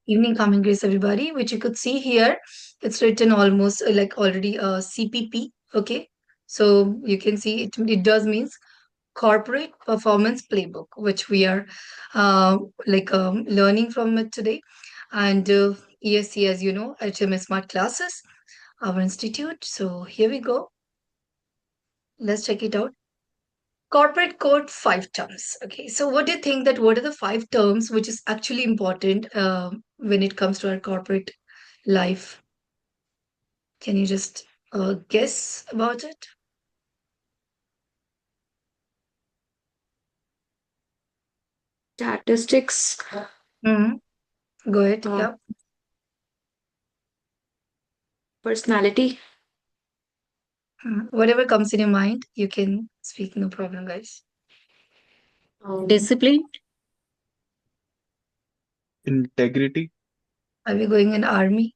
Evening, common grace, everybody, which you could see here. It's written almost like already CPP. Okay. So you can see it does means corporate performance playbook, which we are learning from it today. And ESC, as you know, HMS Smart Classes, our institute. So here we go. Let's check it out. Corporate code, 5 terms. Okay, so what do you think that what are the 5 terms which is actually important when it comes to our corporate life? Can you just guess about it? Statistics, Go ahead. uh, Yeah. personality, Whatever comes in your mind, you can speak. No problem, guys. discipline, Integrity. Are we going in army?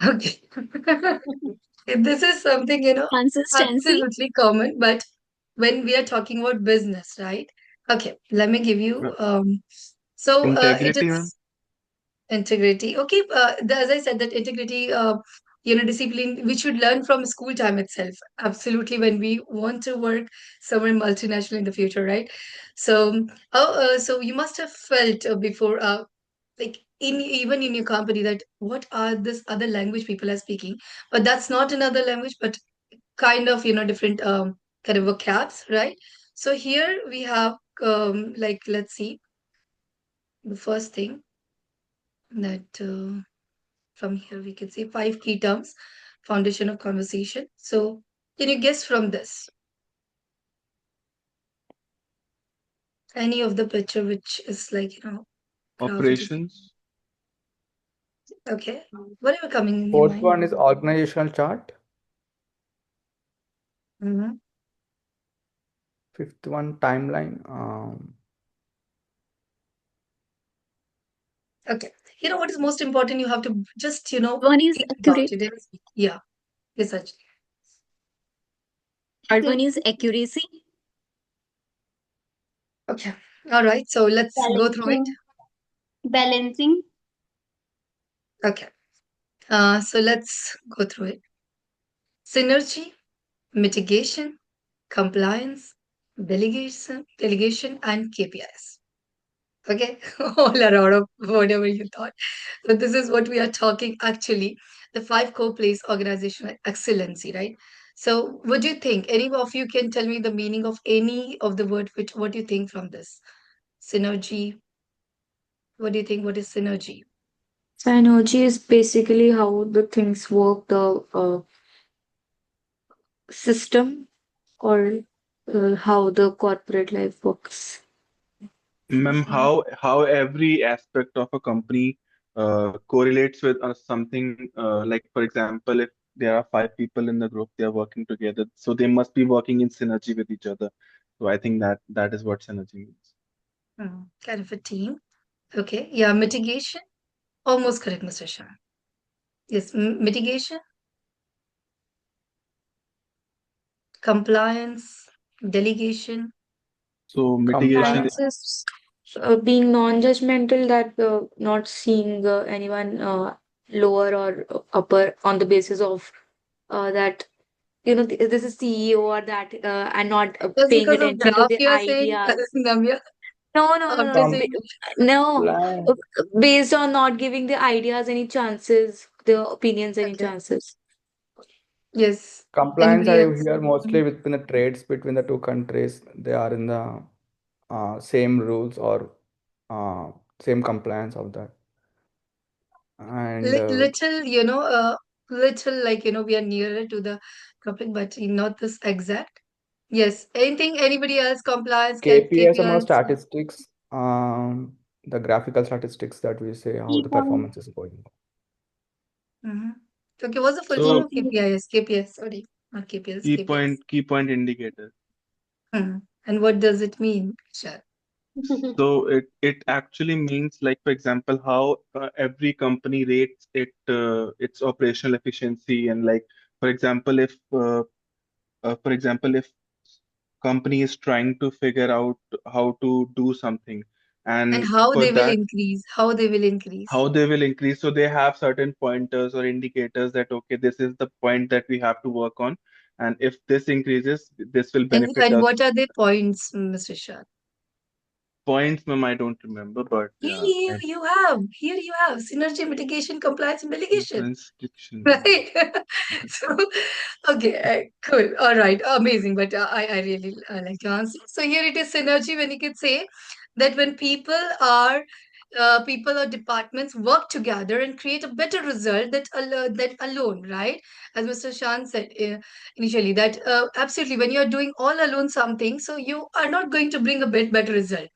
Okay. This is something, consistency. absolutely common, but when we are talking about business, right? Okay, let me give you uh, it Integrity, ma'am. is integrity. Okay, as I said, that integrity, discipline, we should learn from school time itself. Absolutely, when we want to work somewhere multinational in the future, right? So you must have felt before, like in even in your company, that what are this other language people are speaking, but that's not another language, but kind of different kind of vocabs, right? So here we have let's see the first thing that. From here, we can see 5 key terms, foundation of conversation. So, can you guess from this any of the picture which is crafted? Operations. Okay, whatever coming in your Fourth mind. one is organizational chart. Hmm. Fifth one, timeline. Okay, what is most important? You have to just One is think about accurate. it and speak. Yeah, research. Third one is accuracy. Okay, all right. So let's go through it. Balancing, balancing, Okay, so let's go through it. Synergy, mitigation, compliance, delegation, and KPIs. Okay, all are out of whatever you thought. So this is what we are talking actually. The 5 core plays organizational excellency, right? So what do you think? Any of you can tell me the meaning of any of the word which what do you think from this? Synergy. What do you think? What is synergy? Synergy is basically how the things work, the system, or how the corporate life works. Ma'am, Mhm. how every aspect of a company correlates with something, like for example, if there are 5 people in the group, they are working together, so they must be working in synergy with each other. So I think that is what synergy means. Kind of a team. Okay. Yeah, mitigation. Almost correct, Mr. Shah. Yes, mitigation, compliance, delegation. So mitigation. Compliance. Compliance is being non-judgmental, that not seeing anyone lower or upper on the basis of that this is CEO or that, and not Just paying because of attention to graph the you are saying, ideas. Namya, No, no, no, after no. saying, No, Compliance. uh, based on not giving the ideas any chances, the opinions any okay, chances. yes, Compliance, anybody I else? hear mostly within the trades between the two countries. They are in the same rules or uh, same compliance of that. And Little, little like, we are nearer to the topic, but not this exact. Yes, anything, anybody else, compliance, KPIs are more KPIs? statistics, the graphical statistics that we say how key the point, performance is going. Mm-hmm. Okay, what's the full form key So of point. KPIs? KPIs, sorry, not KPIs, KPIs. key point indicator. And what does it mean, Shah? So it actually means, like for example, how every company rates its operational efficiency, and like for example, if company is trying to figure out how to do something, And And how for they will that, increase? How they will increase? how they will increase. So they have certain pointers or indicators that, okay, this is the point that we have to work on. And if this increases, this will benefit And what us. are the points, Mr. Shah? Points, ma'am, I don't remember, but yeah, Here you have synergy, mitigation, compliance, and delegation. science fiction. Right. So, okay, cool. All right, amazing. But I really like your answer. So here it is synergy when you could say that when people or departments work together and create a better result that alone, right? As Mr. Shan said initially, that absolutely when you're doing all alone something, so you are not going to bring a better result.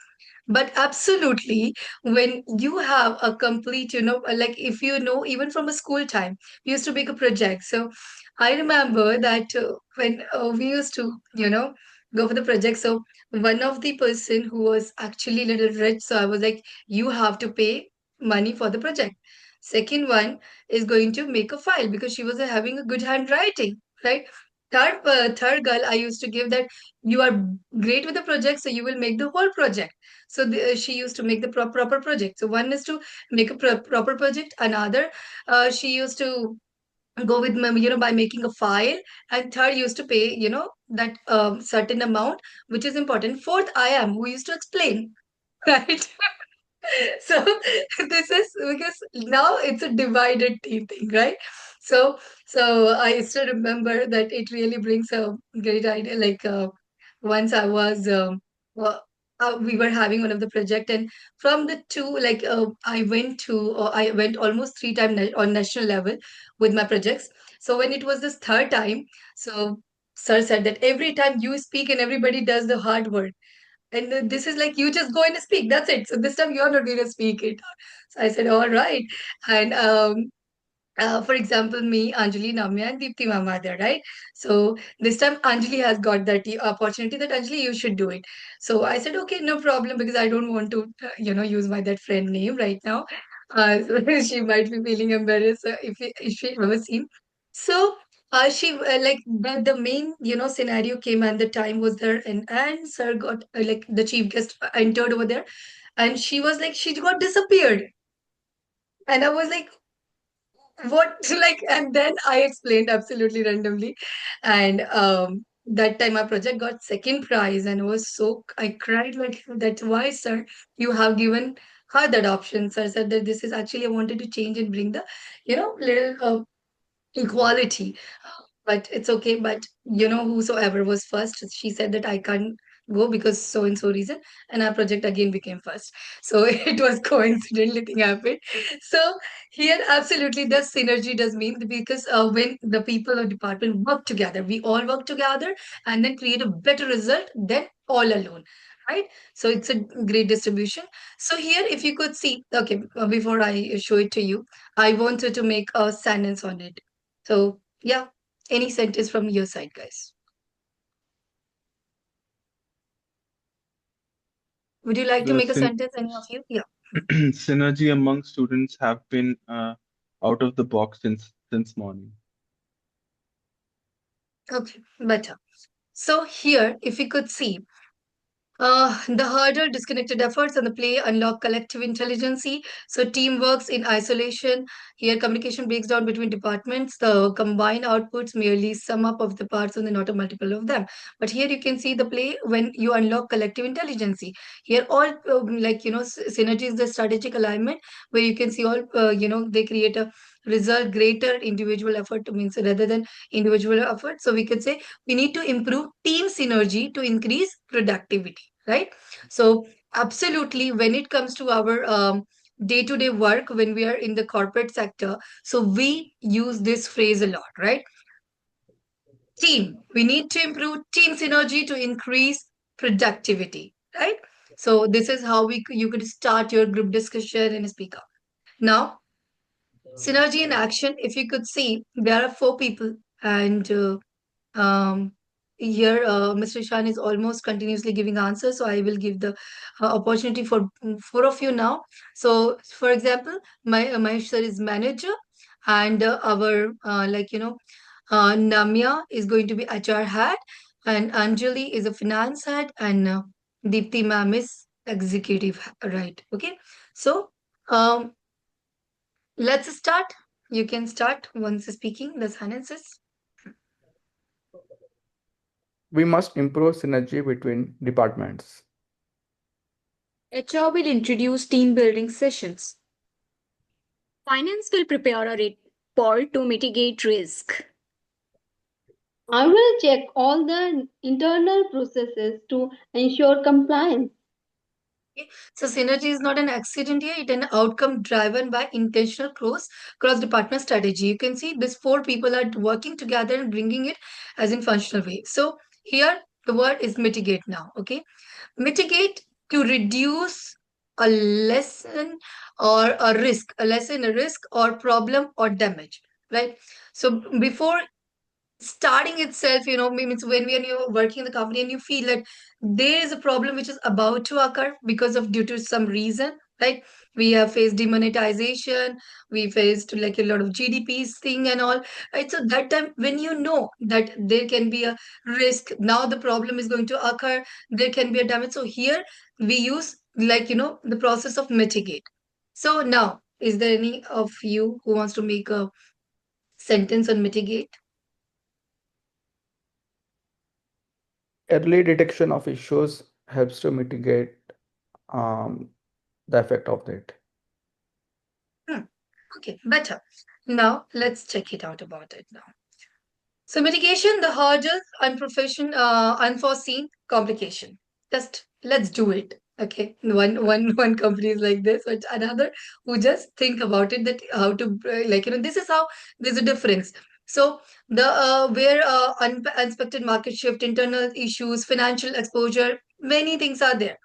But absolutely, when you have a complete, like if you know, even from a school time, we used to make a project. So I remember that when we used to, go for the project. So one of the person who was actually little rich, so I was like, you have to pay money for the project. Second one is going to make a file because she was having a good handwriting, right? Third girl, I used to give that you are great with the project, so you will make the whole project. So she used to make the proper project. So one is to make a proper project. Another, she used to go with by making a file. And third used to pay that certain amount, which is important. Fourth, I am who used to explain. Right. So this is because now it's a divided team thing, right? So I still remember that it really brings a great idea. Like once I was well, we were having one of the project, and from the two, like I went almost three times on national level with my projects. So when it was this third time, so sir said that every time you speak and everybody does the hard work, and this is like you just go and speak. That's it. So this time you're not going to speak it. So I said, all right. And for example, me, Anjali, Namya, and Deepti mama are there, right? So this time Anjali has got that opportunity that Anjali, you should do it. So I said, okay, no problem, because I don't want to, use my that friend name right now. So she might be feeling embarrassed if she ever seen. So she like the main scenario came, and the time was there, and sir got like the chief guest entered over there, and she was like she got disappeared, and I was like, what? Like, and then I explained absolutely randomly, and that time our project got second prize, and it was so I cried like, that's why, sir, you have given her that option. Sir said that this is actually I wanted to change and bring the little equality. But it's okay. But whosoever was first, she said that I can't go because so and so reason, and our project again became first. So it was coincidentally thing happened. So here, absolutely, the synergy does mean because when the people or department work together, we all work together and then create a better result than all alone. Right? So it's a great distribution. So here, if you could see, okay, before I show it to you, I wanted to make a sentence on it. So yeah, any sentence from your side, guys. Would you like to The make a sentence, any of you? Yeah. synergy among students have been out of the box since morning. Okay, better. So here, if we could see, the hurdle, disconnected efforts, and the play unlock collective intelligence. So team works in isolation. Here, communication breaks down between departments. The combined outputs merely sum up of the parts and not a multiple of them. But here you can see the play when you unlock collective intelligence. Here, all synergy is the strategic alignment where you can see all they create a result greater individual effort means rather than individual effort. So we could say we need to improve team synergy to increase productivity, right? So absolutely, when it comes to our day-to-day work, when we are in the corporate sector, so we use this phrase a lot, right? Team, we need to improve team synergy to increase productivity, right? So this is how you could start your group discussion and speak up. Now, synergy in action, if you could see, there are four people, and um, here Mr. Ishan is almost continuously giving answers, so I will give the opportunity for four of you now. So, for example, Mahesh sir is manager, and our Namya is going to be HR head, and Anjali is a finance head, and Deepti ma'am is executive, right? Okay. So, um, let's start. You can start once speaking the sentences. We must improve synergy between departments. HR will introduce team building sessions. Finance will prepare a report to mitigate risk. I will check all the internal processes to ensure compliance. Okay. So synergy is not an accident here, it's an outcome driven by intentional cross department strategy. You can see these four people are working together and bringing it as in functional way. So here the word is mitigate now. Okay. Mitigate to reduce a lesson or a risk, a lesson, a risk or problem or damage. Right. So before starting itself, means when you're working in the company and you feel that there is a problem which is about to occur because of due to some reason, right? We have faced demonetization, we faced like a lot of GDPs thing and all, right? So that time when you know that there can be a risk, now the problem is going to occur, there can be a damage. So here we use like the process of mitigate. So now, is there any of you who wants to make a sentence on mitigate? Early detection of issues helps to mitigate um, the effect of that. Hmm. Okay, better. Now let's check it out about it now. So mitigation, the hurdles, unforeseen complication. Just let's do it. Okay, one company is like this, but another who just think about it that how to this is how there's a difference. So the where unexpected market shift, internal issues, financial exposure, many things are there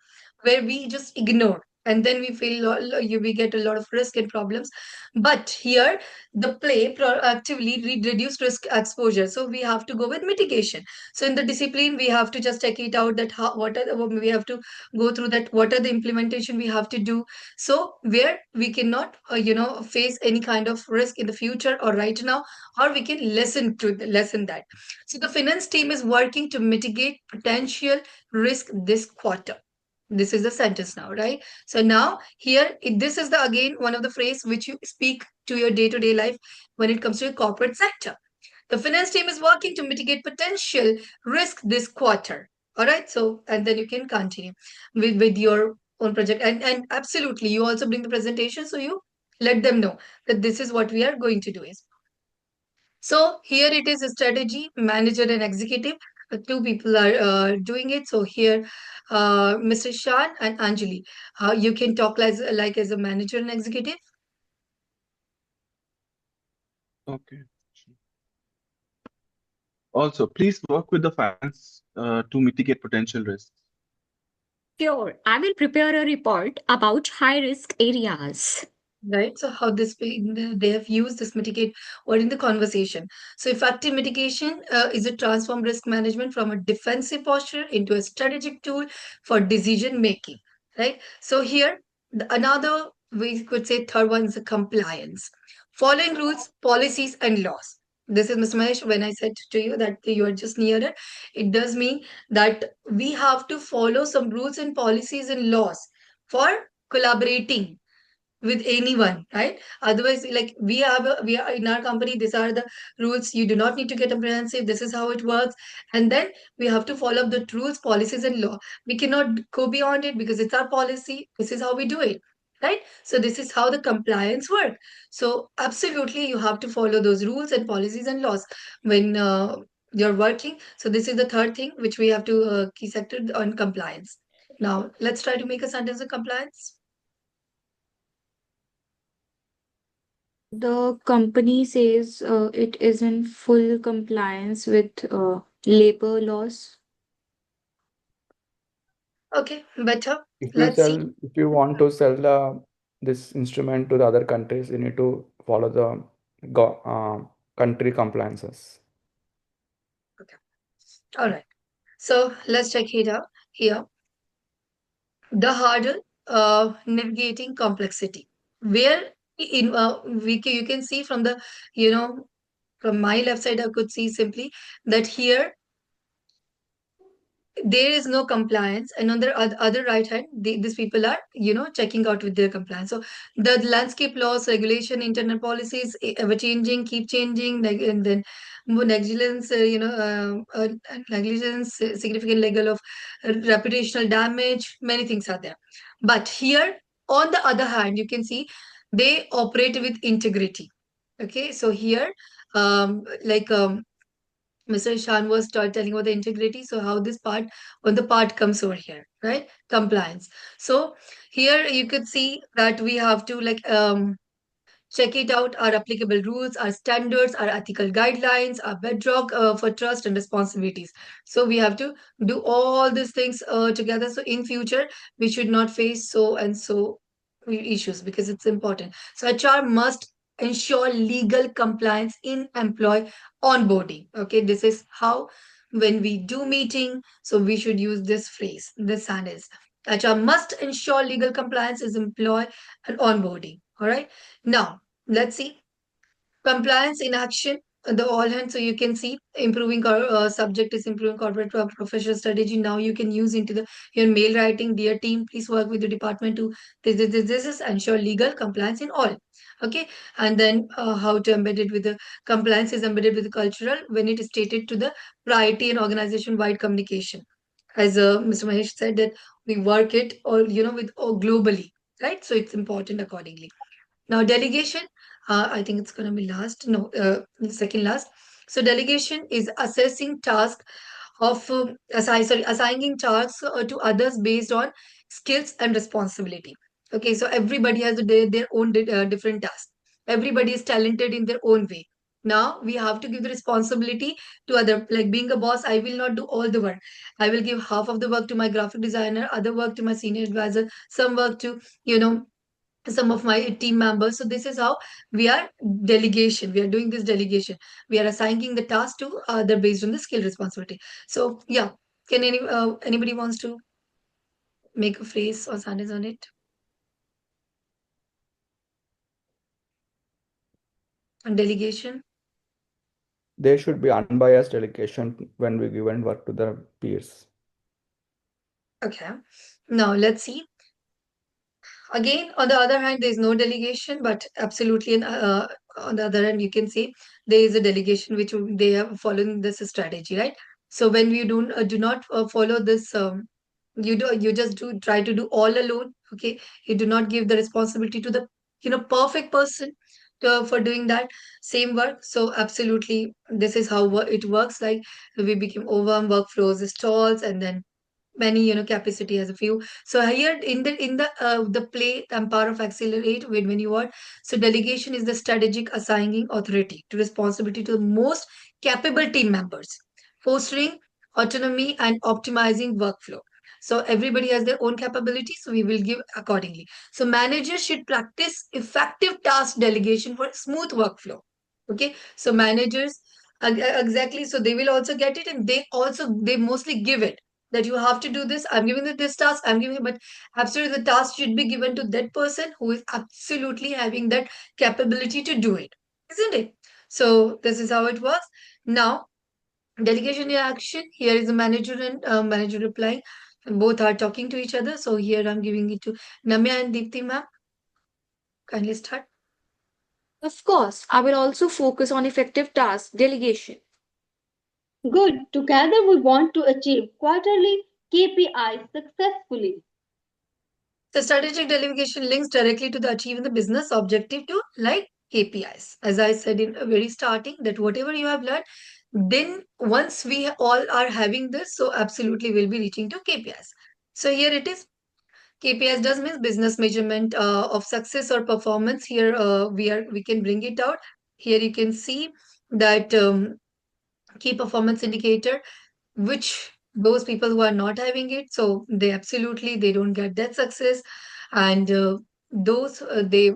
where we just ignore and then we feel we get a lot of risk and problems. But here the play proactively reduce risk exposure, so we have to go with mitigation. So in the discipline we have to just check it out that how what are we have to go through that what are the implementation we have to do, so where we cannot face any kind of risk in the future or right now, or we can lessen that. So the finance team is working to mitigate potential risk this quarter. This is the sentence now, right? So now here this is the again one of the phrase which you speak to your day-to-day life when it comes to a corporate sector. The finance team is working to mitigate potential risk this quarter. All right. So and then you can continue with your own project. And absolutely you also bring the presentation, so you let them know that this is what we are going to do is. So here it is a strategy, manager and executive. Two people are doing it. So here, Mr. Shan and Anjali, you can talk like as a manager and executive. Okay. Also, please work with the finance to mitigate potential risks. Sure, I will prepare a report about high risk areas. Right. So how they have used this mitigate word in the conversation. So effective mitigation is a transform risk management from a defensive posture into a strategic tool for decision making. Right. So here another we could say third one is the compliance, following rules, policies, and laws. This is Mr. Mahesh. When I said to you that you are just near it, it does mean that we have to follow some rules and policies and laws for collaborating with anyone, right? Otherwise, like we are in our company, these are the rules. You do not need to get apprehensive. This is how it works, and then we have to follow the rules, policies, and law. We cannot go beyond it because it's our policy. This is how we do it, right? So this is how the compliance work. So absolutely, you have to follow those rules and policies and laws when you're working. So this is the third thing which we have to key sector on compliance. Now let's try to make a sentence of compliance. The company says it is in full compliance with labor laws. Okay, better. If you Let's see. if you want to sell this instrument to the other countries, you need to follow the country compliances. Okay. All right. So let's check it out here. The hurdle navigating complexity. Where in you can see from the you know from my left side I could see simply that here there is no compliance, and on the other right hand, these people are, checking out with their compliance. So the landscape laws, regulation, internal policies, ever changing, keep changing, and then negligence, negligence, significant level of reputational damage, many things are there. But here, on the other hand, you can see they operate with integrity. Okay, so here, like Mr. Ishan was telling about the integrity. So how this part, when the part comes over here, right? Compliance. So here you could see that we have to check it out, our applicable rules, our standards, our ethical guidelines, our bedrock for trust and responsibilities. So we have to do all these things together. So in future, we should not face so and so issues because it's important. So HR must ensure legal compliance in employee onboarding. Okay, this is how when we do meeting, so we should use this phrase, this sentence. HR must ensure legal compliance is employee and onboarding. All right. Now, let's see. Compliance in action, the all hands. So you can see improving subject is improving corporate professional strategy. Now you can use into the your mail writing. Dear team, please work with the department to this is ensure legal compliance in all. Okay, and then how to embed it with the compliance is embedded with the cultural when it is stated to the priority and organization wide communication. As Mr. Mahesh said that we work it or with globally, right? So it's important accordingly. Now, delegation, I think it's going to be last. No, second last. So, delegation is assessing task of assigning tasks to others based on skills and responsibility. Okay, so everybody has their own different tasks. Everybody is talented in their own way. Now we have to give the responsibility to other. Like being a boss, I will not do all the work. I will give half of the work to my graphic designer, other work to my senior advisor, some work to you know some of my team members. So this is how we are delegation. We are doing this delegation. We are assigning the task to other based on the skill responsibility. So yeah, can anybody wants to make a phrase or sentence on it? On delegation. There should be unbiased delegation when we given work to the peers. Okay. Now let's see. Again, on the other hand, there is no delegation, but absolutely, on the other hand, you can see there is a delegation which they have following this strategy, right? So when we do not follow this, you just do try to do all alone. Okay, you do not give the responsibility to the perfect person for doing that same work. So absolutely, this is how it works. Like we become overwhelmed, workflows stalls, and then many capacity has a few. So here in the play and power of accelerate when you are, so delegation is the strategic assigning authority to responsibility to the most capable team members, fostering autonomy and optimizing workflow. So everybody has their own capability, so we will give accordingly. So managers should practice effective task delegation for smooth workflow. Okay, so managers exactly, so they will also get it, and they mostly give it that you have to do this. I'm giving you this task. I'm giving, but absolutely the task should be given to that person who is absolutely having that capability to do it, isn't it? So this is how it works. Now, delegation in action. Here is the manager and manager replying. Both are talking to each other. So here I'm giving it to Namya and Deepti ma'am. Kindly start. Of course, I will also focus on effective task delegation. Good. Together we want to achieve quarterly KPIs successfully. The strategic delegation links directly to the achieving the business objective to like KPIs. As I said in the very starting, that whatever you have learned, then once we all are having this, so absolutely we'll be reaching to KPIs. So here it is. KPIs does means business measurement of success or performance. Here we can bring it out. Here you can see that key performance indicator, which those people who are not having it, so they don't get that success. And those they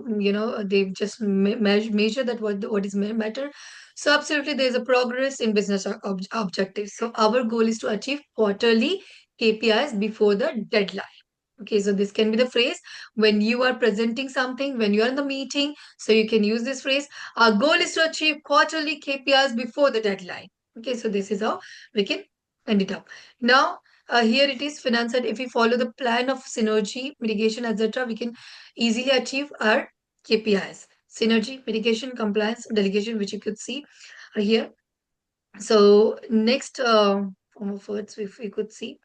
they just measure that what is matter. So absolutely there is a progress in business objectives. So our goal is to achieve quarterly KPIs before the deadline. Okay, so this can be the phrase when you are presenting something, when you are in the meeting. So you can use this phrase. Our goal is to achieve quarterly KPIs before the deadline. Okay, so this is how we can end it up. Now, Here it is finance side. If we follow the plan of synergy, mitigation, etc., we can easily achieve our KPIs. Synergy, mitigation, compliance, delegation, which you could see here. So next form of words, if we could see.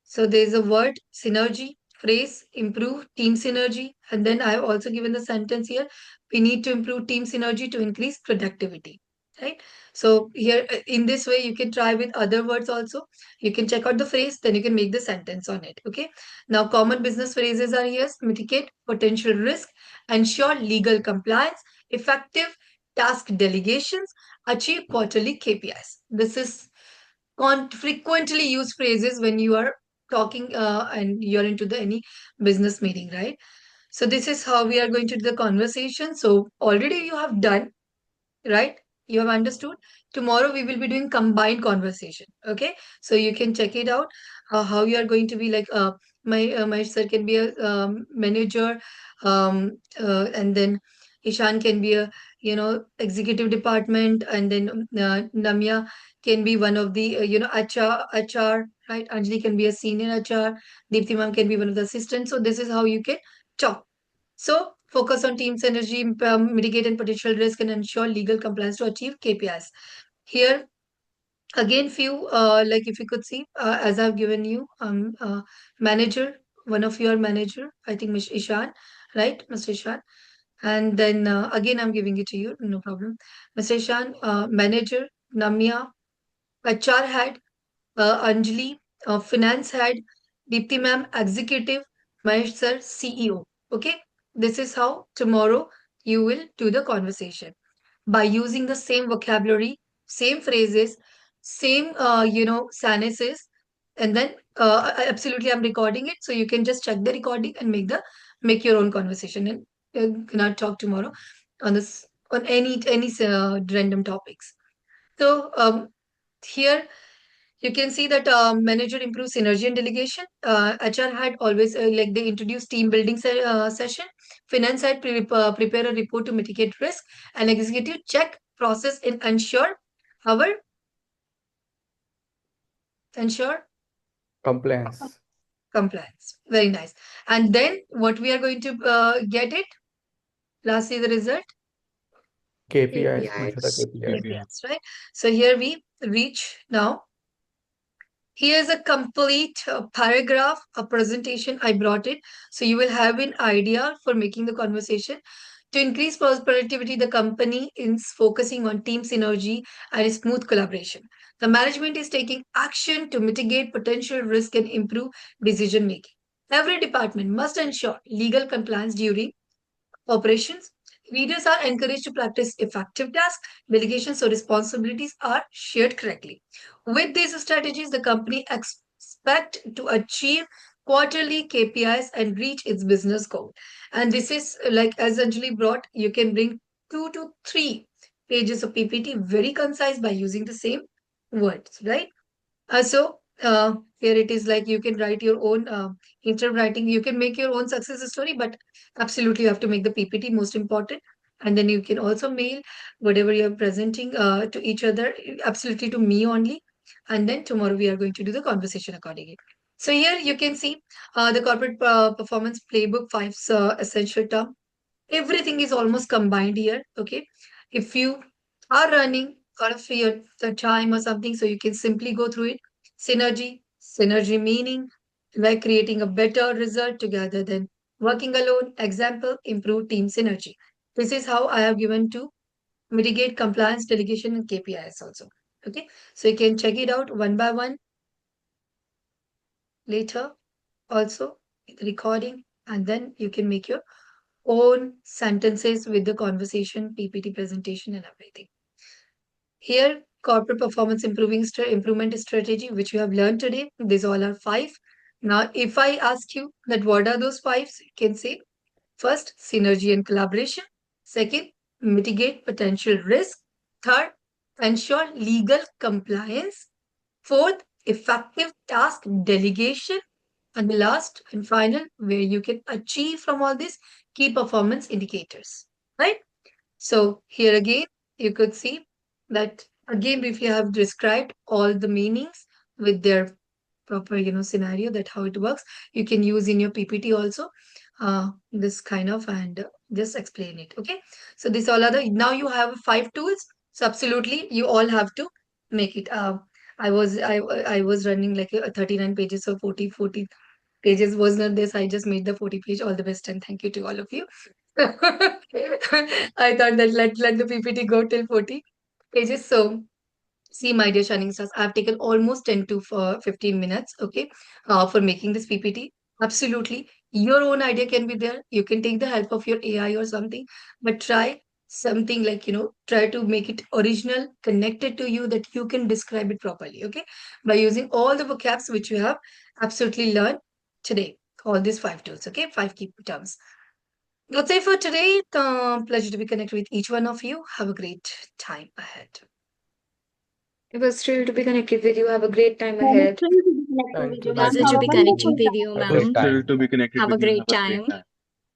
So there's a word synergy, phrase, improve team synergy. And then I've also given the sentence here. We need to improve team synergy to increase productivity. Right. So here in this way, you can try with other words also. You can check out the phrase, then you can make the sentence on it. Okay. Now, common business phrases are here: mitigate potential risk, ensure legal compliance, effective task delegations, achieve quarterly KPIs. This is frequently used phrases when you are talking and you're into the any business meeting, right? So this is how we are going to do the conversation. So already you have done, right? You have understood. Tomorrow we will be doing combined conversation. Okay, so you can check it out. How you are going to be like my sir can be a manager, and then Ishan can be a executive department, and then Namya can be one of the HR, right? Anjali can be a senior HR. Deepti ma'am can be one of the assistants. So this is how you can talk. So focus on team synergy, mitigate and potential risk, and ensure legal compliance to achieve KPIs. Here again, few like if you could see, as I've given you, manager, one of your manager, I think Ms. Ishan, right, Mr. Ishan, and then again I'm giving it to you, no problem. Mr. Ishan, manager, Namya, HR head, Anjali, finance head, Deepti ma'am, executive, Mahesh sir, CEO. Okay, this is how tomorrow you will do the conversation by using the same vocabulary, same phrases, same sentences, and then absolutely I'm recording it, so you can just check the recording and make your own conversation, and cannot talk tomorrow on this on any random topics. So here you can see that manager improves synergy and delegation. HR had always like they introduce team building session. Finance had prepare a report to mitigate risk, and executive check process and our ensure Compliance. compliance. Very nice. And then what we are going to get it? Lastly, the result KPIs, to measure the KPIs. KPIs. KPIs, right? So here we reach now. Here's a complete paragraph, a presentation. I brought it. So you will have an idea for making the conversation. To increase productivity, the company is focusing on team synergy and smooth collaboration. The management is taking action to mitigate potential risk and improve decision making. Every department must ensure legal compliance during operations. Leaders are encouraged to practice effective task delegation so responsibilities are shared correctly. With these strategies, the company expect to achieve quarterly KPIs and reach its business goal. And this is like as Anjali brought, you can bring 2 to 3 pages of PPT, very concise by using the same words, right? So here it is like you can write your own instead of writing, you can make your own success story, but absolutely you have to make the PPT most important. And then you can also mail whatever you're presenting to each other, absolutely to me only. And then tomorrow we are going to do the conversation accordingly. So here you can see the corporate performance playbook, 5 essential term. Everything is almost combined here. Okay. If you are running out of your the time or something, so you can simply go through it. Synergy meaning like creating a better result together than working alone. Example, improve team synergy. This is how I have given to mitigate compliance, delegation, and KPIs also. Okay. So you can check it out one by one later also the recording, and then you can make your own sentences with the conversation, PPT presentation, and everything. Here, corporate performance improvement strategy, which you have learned today. These all are 5. Now, if I ask you that what are those 5, you can say first, synergy and collaboration. Second, mitigate potential risk. Third, ensure legal compliance. Fourth, effective task delegation. And the last and final, where you can achieve from all this, key performance indicators, right? So here again, you could see that again, if you have described all the meanings with their proper, scenario that how it works. You can use in your PPT also, this kind of, and just explain it. Okay. So this all other, now you have 5 tools. So absolutely, you all have to make it. I was running like 39 pages, so 40 pages was not this. I just made the 40 page. All the best and thank you to all of you. I thought that let the PPT go till 40 pages. So see, my dear Shining Stars, I've taken almost 10 to 15 minutes, okay, for making this PPT. Absolutely. Your own idea can be there. You can take the help of your AI or something, but try something like, try to make it original, connected to you, that you can describe it properly, okay, by using all the vocabs which you have absolutely learned today. All these 5 tools, okay, 5 key terms. That's it for today. Pleasure to be connected with each one of you. Have a great time ahead. It was thrilled to be connected with you. Have a great time I was ahead. thrilled to be connected Thank with you. you, ma'am. Pleasure Thank Have to a be you. connecting wonderful with time. you, Have a It was great ma'am. thrilled time. to be connected Have a with you. great Have a great time. time.